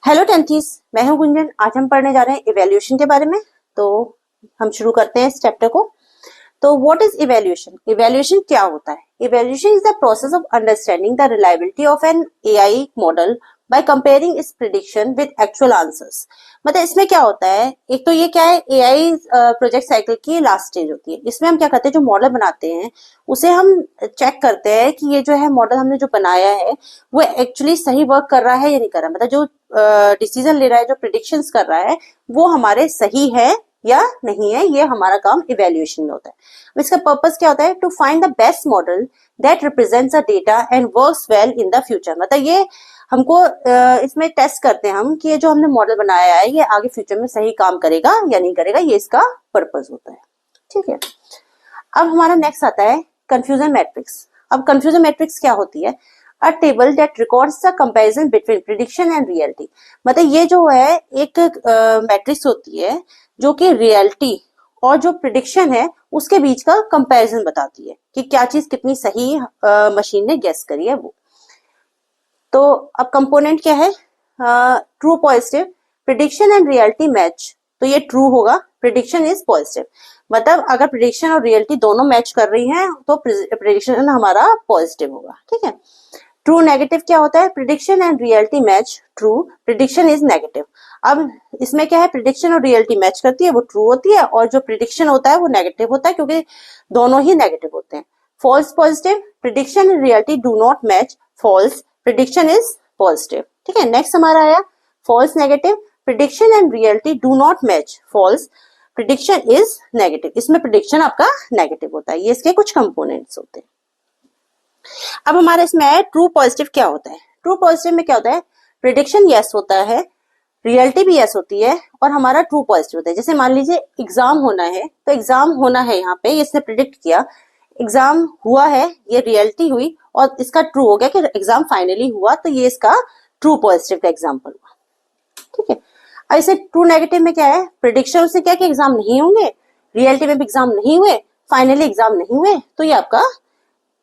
Hello टेंथीज, मैं हूं गुंजन। आज हम पढ़ने जा रहे हैं इवैल्यूएशन के बारे में। तो हम शुरू करते हैं इस चैप्टर को। तो व्हाट इज इवैल्यूएशन? इवैल्यूएशन क्या होता है? Evaluation is the process of understanding the reliability of an AI model by comparing its prediction with actual answers. मतलब इसमें क्या होता है, एक तो ये क्या है, एआई प्रोजेक्ट साइकिल की लास्ट स्टेज होती है। इसमें हम क्या करते हैं, जो मॉडल बनाते हैं उसे हम चेक करते हैं कि ये जो है मॉडल हमने जो बनाया है वो एक्चुअली सही वर्क कर रहा है या नहीं कर रहा। मतलब जो डिसीजन ले रहा है, जो प्रिडिक्शंस कर रहा है, वो हमारे सही है या नहीं है। ये हमारा काम इवैल्यूएशन में होता है। इसका पर्पस क्या होता है? To find the best model that represents a data and works well in the future. मतलब ये हमको इसमें टेस्ट करते हैं हम कि ये जो हमने मॉडल बनाया है ये आगे फ्यूचर में सही काम करेगा या नहीं करेगा। ये इसका पर्पस होता है। ठीक है, अब हमारा नेक्स्ट आता है कंफ्यूजन मैट्रिक्स। अब कंफ्यूजन मैट्रिक्स क्या होती है? अ table that records the comparison between prediction and reality. मतलब ये जो है एक मैट्रिक्स होती है जो कि रियलिटी और जो प्रिडिक्शन है उसके बीच का कंपैरिजन बताती है कि क्या चीज कितनी सही मशीन ने गेस करी है वो। तो अब कंपोनेंट क्या है? True positive, prediction and reality match, तो ये ट्रू होगा। प्रिडिक्शन इज पॉजिटिव, मतलब अगर प्रिडिक्शन और रियलिटी दोनों मैच कर रही हैं तो प्रिडिक्शन हमारा पॉजिटिव होगा। ठीक है। ट्रू नेगेटिव क्या होता है? Prediction and reality match true, prediction is negative. अब इसमें क्या है, प्रिडिक्शन और रियलिटी मैच करती है, वो ट्रू होती है, और जो प्रिडिक्शन होता है वो नेगेटिव होता है क्योंकि दोनों ही नेगेटिव होते हैं। False positive, prediction and reality do not match, false, prediction is positive. ठीक है। नेक्स्ट हमारा आया false negative, prediction and reality do not match, false, prediction is negative. इसमें प्रिडिक्शन आपका नेगेटिव होता है। ये इसके कुछ कंपोनेंट्स होते हैं। अब हमारे इसमें है ट्रू पॉजिटिव। क्या होता है ट्रू पॉजिटिव में? क्या होता है, प्रिडिक्शन यस होता है, रियलिटी भी यस होती है, और हमारा ट्रू पॉजिटिव होता है। जैसे मान लीजिए एग्जाम होना है, तो एग्जाम होना है, यहाँ पे इसने प्रिडिक्ट किया, एग्जाम हुआ है, ये रियलिटी हुई और इसका ट्रू हो गया कि एग्जाम फाइनली हुआ, तो ये इसका ट्रू पॉजिटिव का एग्जाम्पल हुआ। ठीक है। अब इसे ट्रू नेगेटिव में क्या है, प्रिडिक्शन से क्या कि एग्जाम नहीं होंगे, रियलिटी में भी एग्जाम नहीं हुए, फाइनली एग्जाम नहीं हुए, तो ये आपका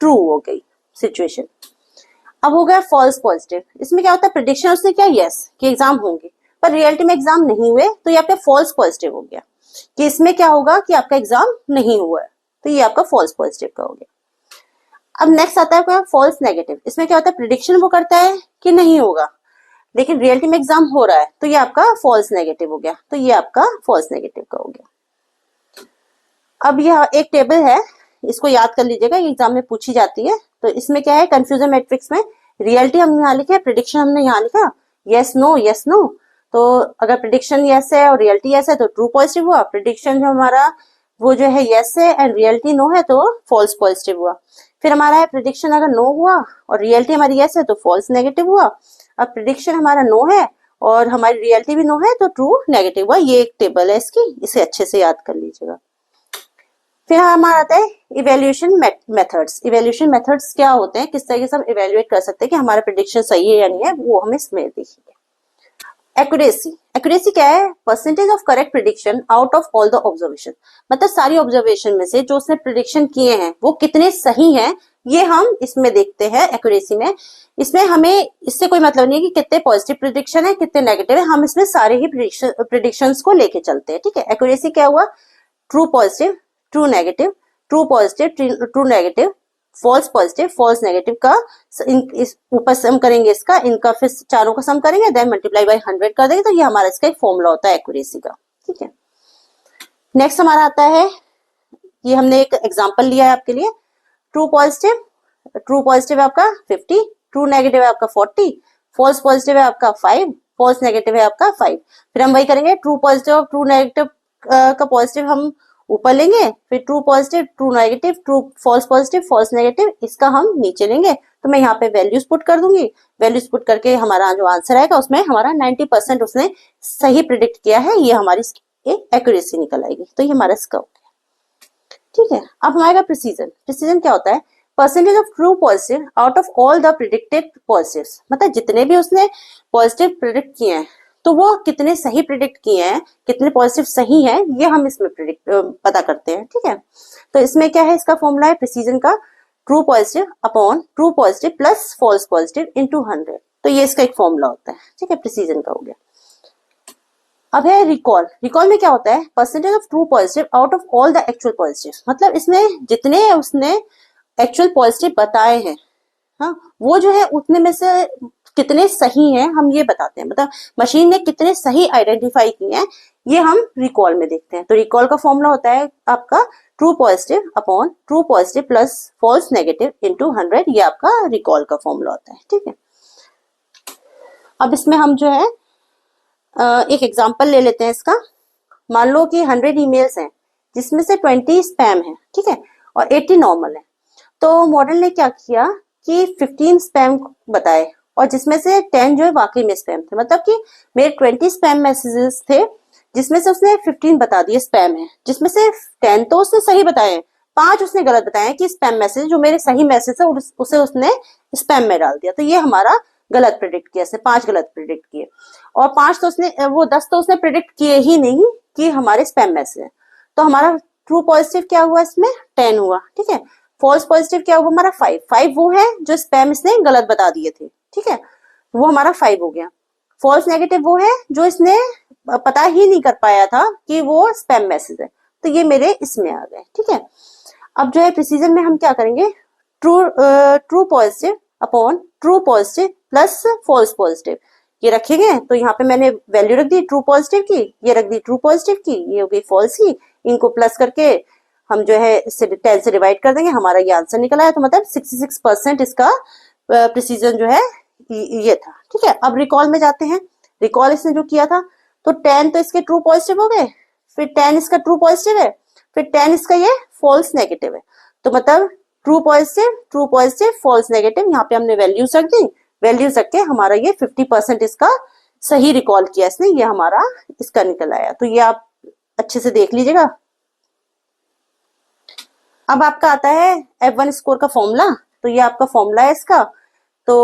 ट्रू हो गई सिचुएशन। अब हो गया फॉल्स पॉजिटिव। इसमें क्या होता है, प्रिडिक्शन उसने क्या यस कि एग्जाम होंगे, पर रियलिटी में एग्जाम नहीं हुए, तो ये आपका फॉल्स पॉजिटिव हो गया कि इसमें क्या होगा कि आपका एग्जाम नहीं हुआ है, तो ये आपका फॉल्स पॉजिटिव का हो गया। अब नेक्स्ट आता है क्या, फॉल्स नेगेटिव। इसमें क्या होता है, प्रिडिक्शन वो करता है कि नहीं होगा, लेकिन रियलिटी में एग्जाम हो रहा है, तो ये आपका फॉल्स नेगेटिव हो गया, तो ये आपका फॉल्स नेगेटिव का हो गया। अब यह एक टेबल है, इसको याद कर लीजिएगा, ये एग्जाम में पूछी जाती है। तो इसमें क्या है, कंफ्यूजन मैट्रिक्स में रियलिटी हमने यहाँ लिखा है, प्रिडिक्शन हमने यहाँ लिखा, यस नो यस नो। तो अगर प्रिडिक्शन यस है और रियलिटी यस है तो ट्रू पॉजिटिव हुआ, प्रिडिक्शन जो हमारा वो जो है यस है एंड रियलिटी नो है तो फॉल्स पॉजिटिव हुआ। फिर हमारा है प्रिडिक्शन अगर नो हुआ और रियलिटी हमारी यस है तो फॉल्स नेगेटिव हुआ। अब प्रिडिक्शन हमारा नो है और हमारी रियलिटी भी नो है तो ट्रू नेगेटिव हुआ। ये एक टेबल है इसकी, इसे अच्छे से याद कर लीजिएगा। फिर हमारा आता है इवेल्यूएशन मेथड्स। इवेल्यूएशन मेथड्स क्या होते हैं, किस तरीके से हम इवेल्युएट कर सकते हैं कि हमारा प्रेडिक्शन सही है या नहीं है, वो हम इसमें देखेंगे। एक्यूरेसी। एक्यूरेसी क्या है, percentage of correct prediction out of all the observation. मतलब सारी ऑब्जर्वेशन में से जो उसने प्रिडिक्शन किए हैं वो कितने सही हैं, ये हम इसमें देखते हैं एक्यूरेसी में। इसमें हमें इससे कोई मतलब नहीं है कि कितने पॉजिटिव प्रिडिक्शन है कितने नेगेटिव है, हम इसमें सारे ही प्रिडिक्शंस को लेके चलते हैं। ठीक है। एक्यूरेसी क्या हुआ, true positive, true negative, true positive, true negative, false positive, false negative का इस ऊपर सम करेंगे, इसका इनका फिर चारों का सम करेंगे, देन मल्टीप्लाई बाय 100 कर देंगे, तो ये हमारा इसका एक फॉर्मूला होता है एक्यूरेसी का। ठीक है। नेक्स्ट हमारा आता है, ये हमने एक एग्जांपल लिया है आपके लिए। ट्रू पॉजिटिव है आपका 50, ट्रू नेगेटिव है आपका 40, फॉल्स पॉजिटिव है आपका 5, फॉल्स नेगेटिव है आपका 5। फिर हम वही करेंगे, ट्रू पॉजिटिव और ट्रू नेगेटिव का पॉजिटिव हम ऊपर लेंगे, फिर true positive, true negative, true false positive, false negative, इसका हम नीचे लेंगे। तो मैं यहाँ पे वैल्यूज पुट कर दूंगी, वैल्यूज पुट करके हमारा जो आंसर आएगा उसमें हमारा 90% उसने सही प्रिडिक्ट किया है, ये हमारी एक्यूरेसी निकल आएगी। तो ये हमारा इसका हो गया। ठीक है। अब हमारा प्रिसीजन। प्रिसीजन क्या होता है, percentage of true positive out of all the predicted positives. मतलब जितने भी उसने पॉजिटिव प्रिडिक्ट किए हैं तो वो कितने सही प्रिडिक्ट किए हैं, कितने पॉजिटिव सही हैं, ये हम इसमें पता करते हैं। ठीक है। तो इसमें क्या है, इसका फॉर्मूला है प्रिसीजन का, true positive upon true positive plus false positive into 100। तो ये इसका एक फॉर्मूला होता है, ठीक है, प्रिसीजन का हो गया। अब है रिकॉल। रिकॉल में क्या होता है, percentage of true positive out of all the actual positive, मतलब इसमें जितने उसने एक्चुअल पॉजिटिव बताए हैं, हाँ, वो जो है उतने में से कितने सही हैं हम ये बताते हैं, मतलब मशीन ने कितने सही आइडेंटिफाई किए हैं ये हम रिकॉल में देखते हैं। तो रिकॉल का फॉर्मूला होता है आपका true positive upon true positive plus false negative into 100, ये आपका रिकॉल का फॉर्मूला होता है, ठीक है। अब इसमें हम जो है एक एग्जांपल ले लेते हैं इसका। मान लो कि 100 ईमेल्स हैं जिसमें से 20 स्पैम है, ठीक है, और 80 नॉर्मल है। तो मॉडल ने क्या किया कि 15 स्पैम बताए और जिसमें से 10 जो है वाकई में स्पैम थे, मतलब कि मेरे 20 स्पैम मैसेजेस थे जिसमें से उसने 15 बता दिए स्पैम है, जिसमें से 10 तो उसने सही बताए, 5 उसने गलत बताए कि स्पैम मैसेज जो मेरे सही मैसेज है उसे उसने स्पैम में डाल दिया। तो ये हमारा गलत प्रेडिक्ट किया, 5 गलत प्रेडिक्ट किए, और 5 तो उसने, वो 10 तो उसने प्रेडिक्ट किए ही नहीं कि हमारे स्पैम मैसेज है। तो हमारा ट्रू पॉजिटिव क्या हुआ, इसमें 10 हुआ, ठीक है। फॉल्स पॉजिटिव क्या हुआ हमारा 5 वो है जो स्पैम इसने गलत बता दिए थे, ठीक है, वो हमारा 5 हो गया। फॉल्स नेगेटिव वो है जो इसने पता ही नहीं कर पाया था कि वो स्पैम मैसेज है, तो ये मेरे इसमें आ गए, ठीक है। अब जो है प्रिसीजन में हम क्या करेंगे, true positive upon true positive plus false positive ये रखेंगे। तो यहाँ पे मैंने वैल्यू रख दी ट्रू पॉजिटिव की, ये रख दी ट्रू पॉजिटिव की, ये हो गई फॉल्स की, इनको प्लस करके हम जो है इससे 10 से डिवाइड कर देंगे, हमारा ये आंसर निकल आया। तो मतलब 66% इसका प्रिसीजन जो है ये था, ठीक है। अब रिकॉल में जाते हैं। रिकॉल इसने जो किया था, तो 10 तो इसके ट्रू पॉजिटिव हो गए, फिर 10 इसका ट्रू पॉजिटिव है, फिर 10 इसका ये फॉल्स नेगेटिव है। तो मतलब ट्रू पॉजिटिव फॉल्स नेगेटिव, यहाँ पे हमने वैल्यूज रख दी, वैल्यूज रख के हमारा ये 50% इसका सही रिकॉल किया इसने, ये हमारा इसका निकल आया। तो ये आप अच्छे से देख लीजिएगा। अब आपका आता है F1 स्कोर का फॉर्मूला। तो ये आपका फॉर्मूला है इसका। तो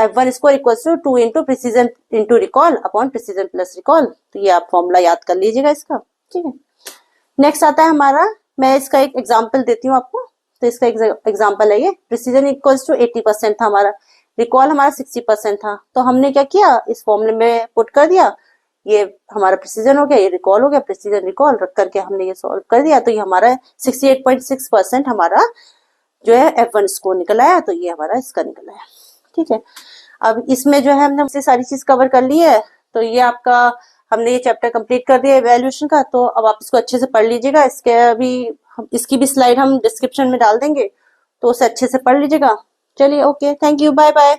F1 score equals to 2 into precision into recall upon precision plus recall. तो ये आप फॉर्मूला याद कर लीजिएगा इसका, ठीक है। नेक्स्ट आता है हमारा, मैं इसका एक एग्जांपल देती हूँ आपको। तो इसका एग्जांपल है ये, प्रिसीजन इक्वल्स टू 80% था हमारा, रिकॉल हमारा 60% था। तो हमने क्या किया, इस फॉर्मूले में पुट कर दिया, ये हमारा प्रिसीजन हो गया, ये रिकॉल हो गया, प्रिसीजन रिकॉल रख करके हमने ये सॉल्व कर दिया। तो ये हमारा 68.6% हमारा जो है F1 स्कोर निकल आया। तो ये हमारा इसका निकल आया, ठीक है। अब इसमें जो है हमने सारी चीज कवर कर ली है। तो ये आपका हमने ये चैप्टर कंप्लीट कर दिया इवैल्यूएशन का। तो अब आप इसको अच्छे से पढ़ लीजिएगा। इसकी भी स्लाइड हम डिस्क्रिप्शन में डाल देंगे, तो उसे अच्छे से पढ़ लीजिएगा। चलिए, okay, thank you, bye bye.